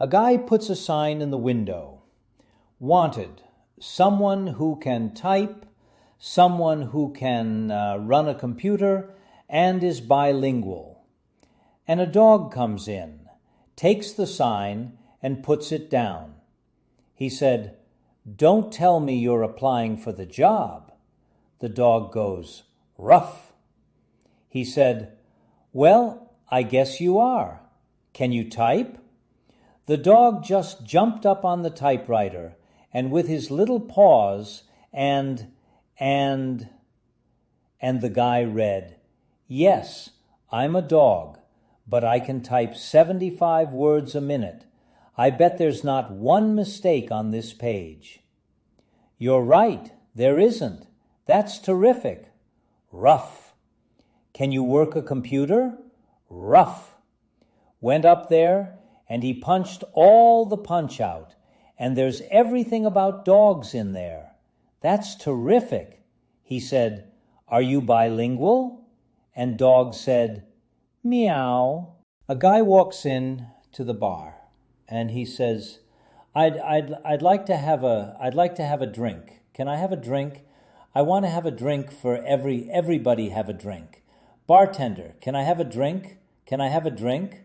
A guy puts a sign in the window. Wanted, someone who can type, someone who can run a computer, and is bilingual. And a dog comes in, takes the sign, and puts it down. He said, "Don't tell me you're applying for the job." The dog goes, "Ruff." He said, "Well, I guess you are. Can you type?" The dog just jumped up on the typewriter, and with his little paws and the guy read, "Yes, I'm a dog, but I can type 75 words a minute. I bet there's not one mistake on this page." "You're right, there isn't. That's terrific." Ruff. "Can you work a computer?" Ruff. Went up there, and he punched all the punch out, and there's everything about dogs in there. "That's terrific." He said, "Are you bilingual?" And dog said, "Meow." A guy walks in to the bar, and he says, I'd like to have a drink. Can I have a drink? I want to have a drink for everybody have a drink. Bartender, can I have a drink? Can I have a drink?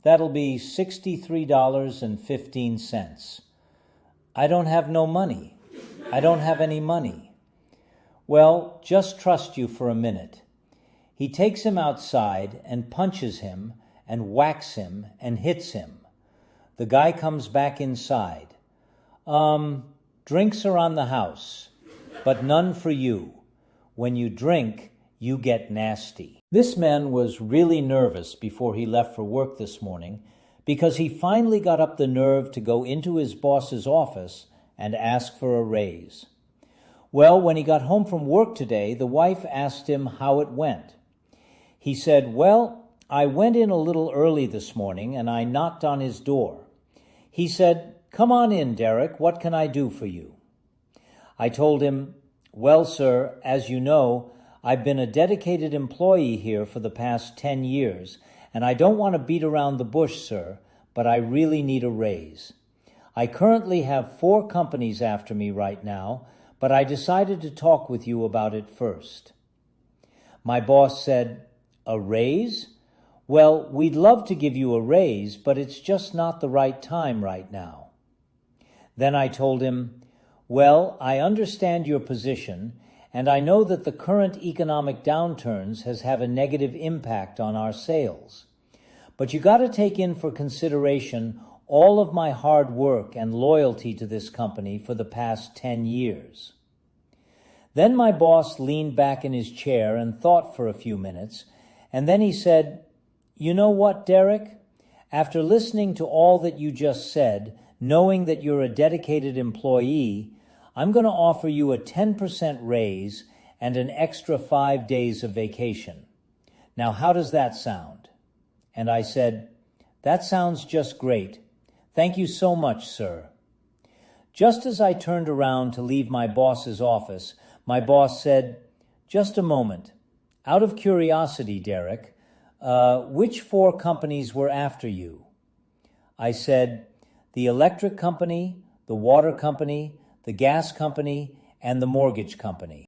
That'll be $63.15. I don't have no money. I don't have any money. Well, just trust you for a minute. He takes him outside and punches him and whacks him and hits him. The guy comes back inside. Drinks are on the house, but none for you. When you drink, you get nasty. This man was really nervous before he left for work this morning because he finally got up the nerve to go into his boss's office and ask for a raise. Well, when he got home from work today, the wife asked him how it went. He said, "Well, I went in a little early this morning and I knocked on his door. He said, 'Come on in, Derek. What can I do for you?' I told him, 'Well, sir, as you know, I've been a dedicated employee here for the past 10 years, and I don't want to beat around the bush, sir, but I really need a raise. I currently have 4 companies after me right now, but I decided to talk with you about it first.' My boss said, 'A raise? Well, we'd love to give you a raise, but it's just not the right time right now.' Then I told him, 'Well, I understand your position, and I know that the current economic downturns has had a negative impact on our sales. But you got to take in for consideration all of my hard work and loyalty to this company for the past 10 years. Then my boss leaned back in his chair and thought for a few minutes, and then he said, "You know what, Derek? After listening to all that you just said, knowing that you're a dedicated employee, I'm going to offer you a 10% raise and an extra 5 days of vacation. Now, how does that sound?" And I said, "That sounds just great. Thank you so much, sir." Just as I turned around to leave my boss's office, my boss said, "Just a moment. Out of curiosity, Derek, which 4 companies were after you?" I said, "The electric company, the water company, the gas company, and the mortgage company."